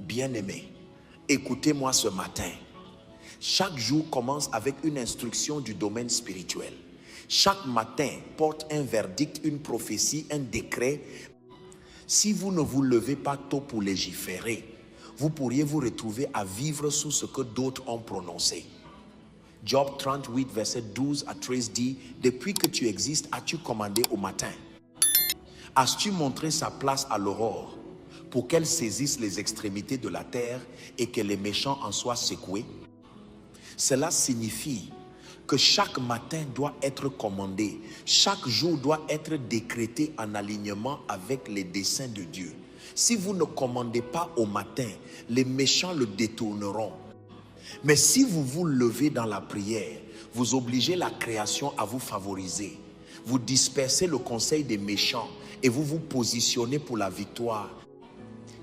Bien-aimés, écoutez-moi ce matin. Chaque jour commence avec une instruction du domaine spirituel. Chaque matin porte un verdict, une prophétie, un décret. Si vous ne vous levez pas tôt pour légiférer, vous pourriez vous retrouver à vivre sous ce que d'autres ont prononcé. Job 38, verset 12 à 13 dit, « Depuis que tu existes, as-tu commandé au matin? As-tu montré sa place à l'aurore pour qu'elle saisisse les extrémités de la terre et que les méchants en soient secoués? » Cela signifie que chaque matin doit être commandé, chaque jour doit être décrété en alignement avec les desseins de Dieu. Si vous ne commandez pas au matin, les méchants le détourneront. Mais si vous vous levez dans la prière, vous obligez la création à vous favoriser. Vous dispersez le conseil des méchants et vous vous positionnez pour la victoire.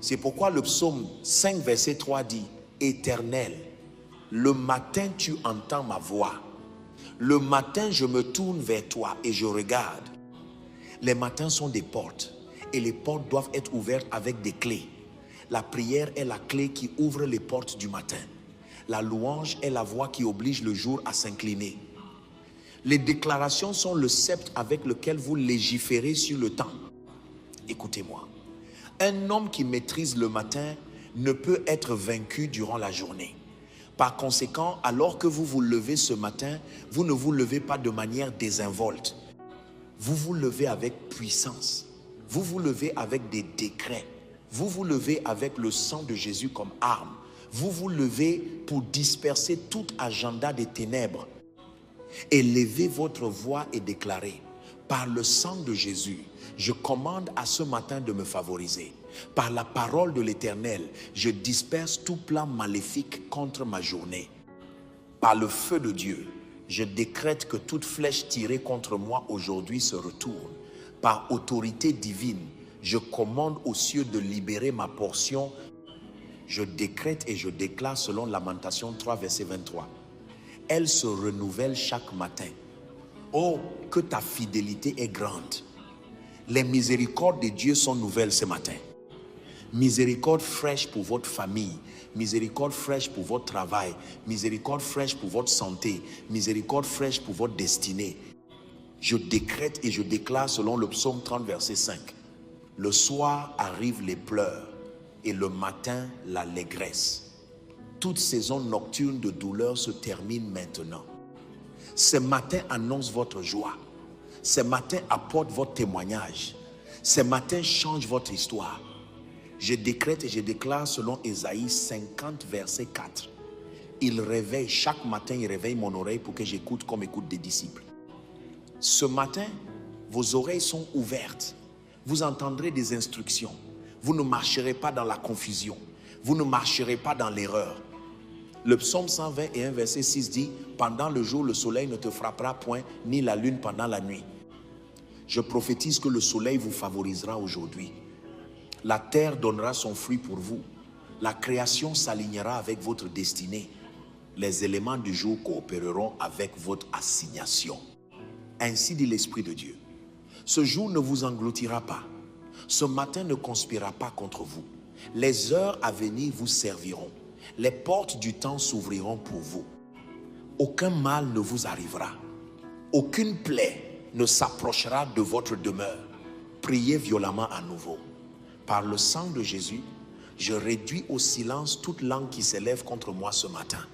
C'est pourquoi le psaume 5, verset 3 dit, « Éternel, le matin tu entends ma voix. Le matin je me tourne vers toi et je regarde. » Les matins sont des portes et les portes doivent être ouvertes avec des clés. La prière est la clé qui ouvre les portes du matin. La louange est la voix qui oblige le jour à s'incliner. Les déclarations sont le sceptre avec lequel vous légiférez sur le temps. Écoutez-moi. Un homme qui maîtrise le matin ne peut être vaincu durant la journée. Par conséquent, alors que vous vous levez ce matin, vous ne vous levez pas de manière désinvolte. Vous vous levez avec puissance. Vous vous levez avec des décrets. Vous vous levez avec le sang de Jésus comme arme. Vous vous levez pour disperser tout agenda des ténèbres. Élevez votre voix et déclarez, par le sang de Jésus, je commande à ce matin de me favoriser. Par la parole de l'Éternel, je disperse tout plan maléfique contre ma journée. Par le feu de Dieu, je décrète que toute flèche tirée contre moi aujourd'hui se retourne. Par autorité divine, je commande aux cieux de libérer ma portion. Je décrète et je déclare selon Lamentation 3, verset 23. Elle se renouvelle chaque matin. Oh, que ta fidélité est grande. Les miséricordes de Dieu sont nouvelles ce matin. Miséricorde fraîche pour votre famille, miséricorde fraîche pour votre travail, miséricorde fraîche pour votre santé, miséricorde fraîche pour votre destinée. Je décrète et je déclare selon le psaume 30, verset 5. Le soir arrivent les pleurs et le matin l'allégresse. Toute saison nocturne de douleur se termine maintenant. Ce matin annonce votre joie. Ce matin apporte votre témoignage. Ce matin change votre histoire. Je décrète et je déclare selon Ésaïe 50, verset 4. Il réveille, chaque matin il réveille mon oreille pour que j'écoute comme écoute des disciples. Ce matin, vos oreilles sont ouvertes. Vous entendrez des instructions. Vous ne marcherez pas dans la confusion. Vous ne marcherez pas dans l'erreur. Le psaume 121, verset 6 dit, « Pendant le jour, le soleil ne te frappera point, ni la lune pendant la nuit. » Je prophétise que le soleil vous favorisera aujourd'hui. La terre donnera son fruit pour vous. La création s'alignera avec votre destinée. Les éléments du jour coopéreront avec votre assignation. Ainsi dit l'Esprit de Dieu. Ce jour ne vous engloutira pas. Ce matin ne conspirera pas contre vous. Les heures à venir vous serviront. Les portes du temps s'ouvriront pour vous. Aucun mal ne vous arrivera. Aucune plaie ne s'approchera de votre demeure. Priez violemment à nouveau. Par le sang de Jésus, je réduis au silence toute langue qui s'élève contre moi ce matin.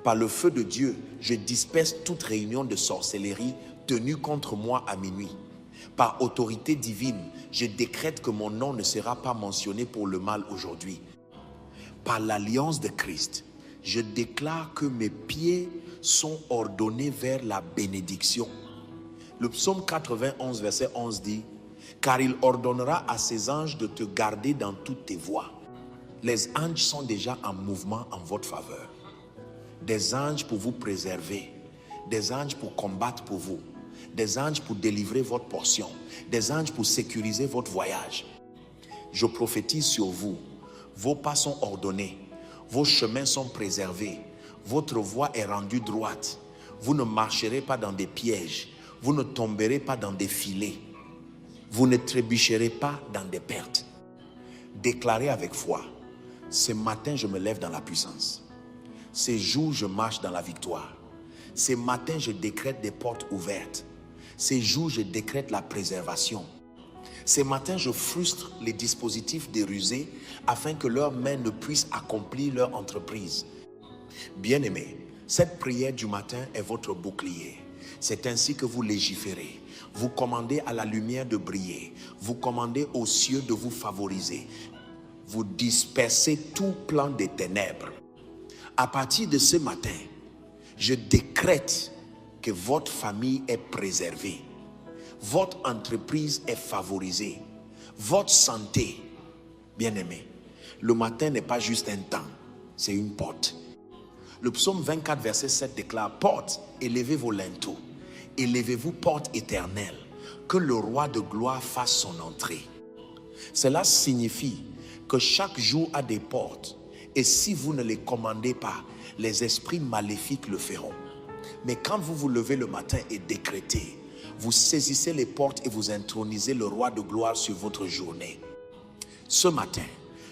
Par le feu de Dieu, je disperse toute réunion de sorcellerie tenue contre moi à minuit. Par autorité divine, je décrète que mon nom ne sera pas mentionné pour le mal aujourd'hui. Par l'alliance de Christ, je déclare que mes pieds sont ordonnés vers la bénédiction. Le psaume 91, verset 11 dit, « Car il ordonnera à ses anges de te garder dans toutes tes voies. » Les anges sont déjà en mouvement en votre faveur. Des anges pour vous préserver, des anges pour combattre pour vous, des anges pour délivrer votre portion, des anges pour sécuriser votre voyage. Je prophétise sur vous, vos pas sont ordonnés, vos chemins sont préservés, votre voie est rendue droite. Vous ne marcherez pas dans des pièges, vous ne tomberez pas dans des filets, vous ne trébucherez pas dans des pertes. Déclarez avec foi, Ce matin, je me lève dans la puissance. Ces jours, je marche dans la victoire. Ces matins, je décrète des portes ouvertes. Ces jours, je décrète la préservation. Ces matins, je frustre les dispositifs des rusés afin que leurs mains ne puissent accomplir leur entreprise. Bien-aimés, cette prière du matin est votre bouclier. C'est ainsi que vous légiférez. Vous commandez à la lumière de briller. Vous commandez aux cieux de vous favoriser. Vous dispersez tout plan des ténèbres. À partir de ce matin, je décrète que votre famille est préservée. Votre entreprise est favorisée. Votre santé, bien-aimé, le matin n'est pas juste un temps, c'est une porte. Le psaume 24, verset 7 déclare: porte, élevez vos linteaux, élevez-vous, porte éternelle, que le roi de gloire fasse son entrée. Cela signifie que chaque jour a des portes, et si vous ne les commandez pas, les esprits maléfiques le feront. Mais quand vous vous levez le matin et décrétez, vous saisissez les portes et vous intronisez le roi de gloire sur votre journée. Ce matin,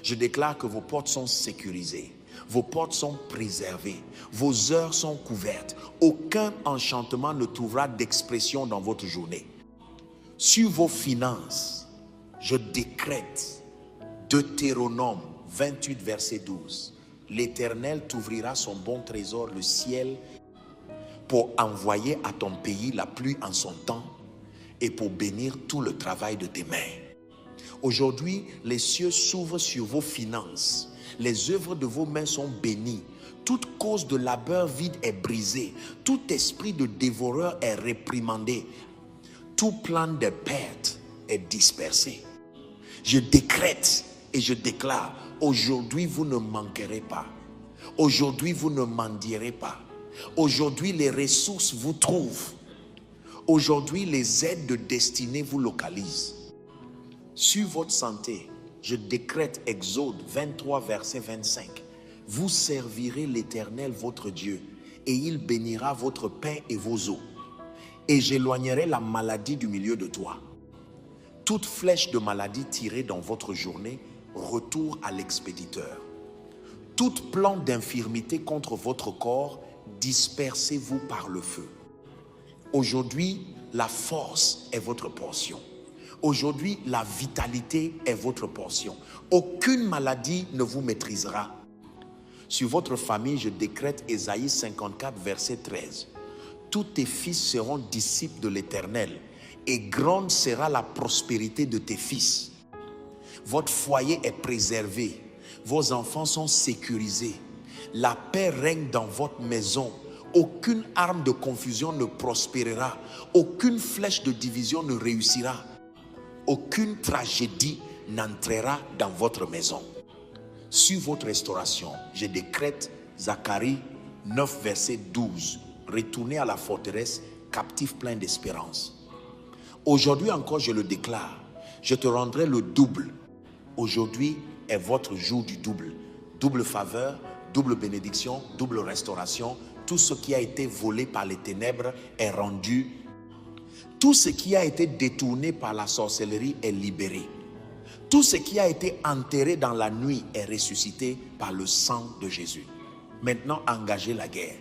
je déclare que vos portes sont sécurisées, vos portes sont préservées, vos heures sont couvertes. Aucun enchantement ne trouvera d'expression dans votre journée. Sur vos finances, je décrète Deutéronome 28, verset 12. L'Éternel t'ouvrira son bon trésor, le ciel, pour envoyer à ton pays la pluie en son temps et pour bénir tout le travail de tes mains. Aujourd'hui, les cieux s'ouvrent sur vos finances. Les œuvres de vos mains sont bénies. Toute cause de labeur vide est brisée. Tout esprit de dévoreur est réprimandé. Tout plan de perte est dispersé. Je décrète et je déclare: aujourd'hui vous ne manquerez pas. Aujourd'hui vous ne mendierez pas. Aujourd'hui les ressources vous trouvent. Aujourd'hui les aides de destinée vous localisent. Sur votre santé, je décrète Exode 23, verset 25. Vous servirez l'Éternel votre Dieu, et il bénira votre pain et vos eaux. Et j'éloignerai la maladie du milieu de toi. Toute flèche de maladie tirée dans votre journée retourne à l'expéditeur. Tout plan d'infirmité contre votre corps, dispersez-vous par le feu. Aujourd'hui, la force est votre portion. Aujourd'hui, la vitalité est votre portion. Aucune maladie ne vous maîtrisera. Sur votre famille, je décrète Ésaïe 54, verset 13. Tous tes fils seront disciples de l'Éternel, et grande sera la prospérité de tes fils. Votre foyer est préservé. Vos enfants sont sécurisés. La paix règne dans votre maison. Aucune arme de confusion ne prospérera. Aucune flèche de division ne réussira. Aucune tragédie n'entrera dans votre maison. Sur votre restauration, je décrète Zacharie 9, verset 12. Retournez à la forteresse, captifs pleins d'espérance. Aujourd'hui encore, je le déclare, je te rendrai le double. Aujourd'hui est votre jour du double. Double faveur, double bénédiction, double restauration. Tout ce qui a été volé par les ténèbres est rendu. Tout ce qui a été détourné par la sorcellerie est libéré. Tout ce qui a été enterré dans la nuit est ressuscité par le sang de Jésus. Maintenant, engagez la guerre.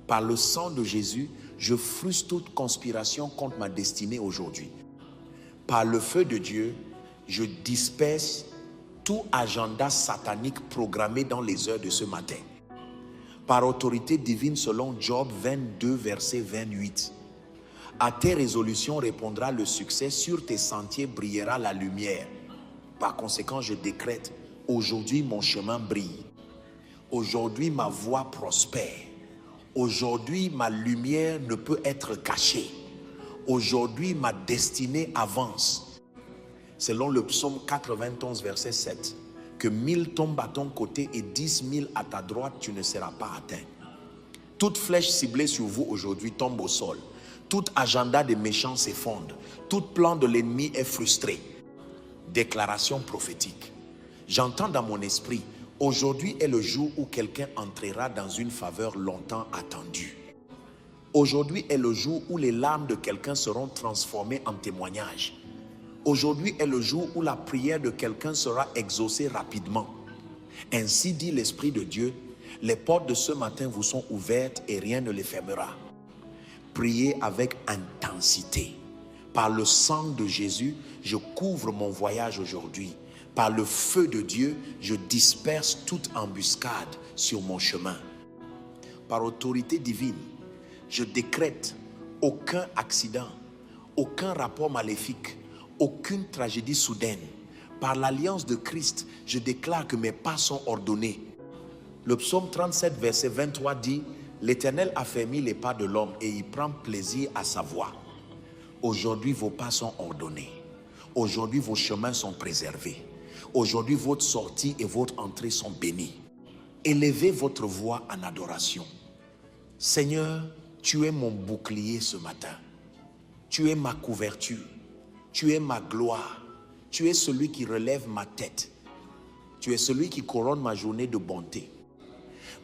Par le sang de Jésus, je frustre toute conspiration contre ma destinée aujourd'hui. Par le feu de Dieu, je disperse tout agenda satanique programmé dans les heures de ce matin. Par autorité divine selon Job 22, verset 28. À tes résolutions répondra le succès, sur tes sentiers brillera la lumière. Par conséquent, je décrète, aujourd'hui mon chemin brille. Aujourd'hui ma voie prospère. Aujourd'hui ma lumière ne peut être cachée. Aujourd'hui ma destinée avance. Selon le psaume 91, verset 7, que 1000 tombent à ton côté et 10 000 à ta droite, tu ne seras pas atteint. Toute flèche ciblée sur vous aujourd'hui tombe au sol. Tout agenda des méchants s'effondre. Tout plan de l'ennemi est frustré. Déclaration prophétique. J'entends dans mon esprit, aujourd'hui est le jour où quelqu'un entrera dans une faveur longtemps attendue. Aujourd'hui est le jour où les larmes de quelqu'un seront transformées en témoignages. Aujourd'hui est le jour où la prière de quelqu'un sera exaucée rapidement. Ainsi dit l'Esprit de Dieu, les portes de ce matin vous sont ouvertes et rien ne les fermera. Priez avec intensité. Par le sang de Jésus, je couvre mon voyage aujourd'hui. Par le feu de Dieu, je disperse toute embuscade sur mon chemin. Par autorité divine, je décrète aucun accident, aucun rapport maléfique, aucune tragédie soudaine. Par l'alliance de Christ, je déclare que mes pas sont ordonnés. Le psaume 37, verset 23 dit, « L'Éternel affermit les pas de l'homme et il prend plaisir à sa voix. » Aujourd'hui, vos pas sont ordonnés. Aujourd'hui, vos chemins sont préservés. Aujourd'hui, votre sortie et votre entrée sont bénies. Élevez votre voix en adoration. Seigneur, tu es mon bouclier ce matin. Tu es ma couverture. Tu es ma gloire. Tu es celui qui relève ma tête. Tu es celui qui couronne ma journée de bonté.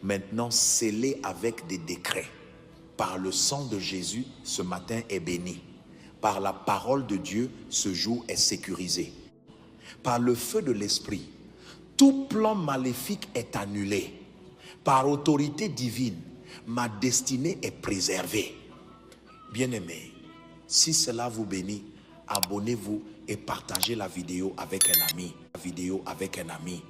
Maintenant, scellé avec des décrets. Par le sang de Jésus, ce matin est béni. Par la parole de Dieu, ce jour est sécurisé. Par le feu de l'Esprit, tout plan maléfique est annulé. Par autorité divine, ma destinée est préservée. Bien-aimés, si cela vous bénit, abonnez-vous et partagez la vidéo avec un ami.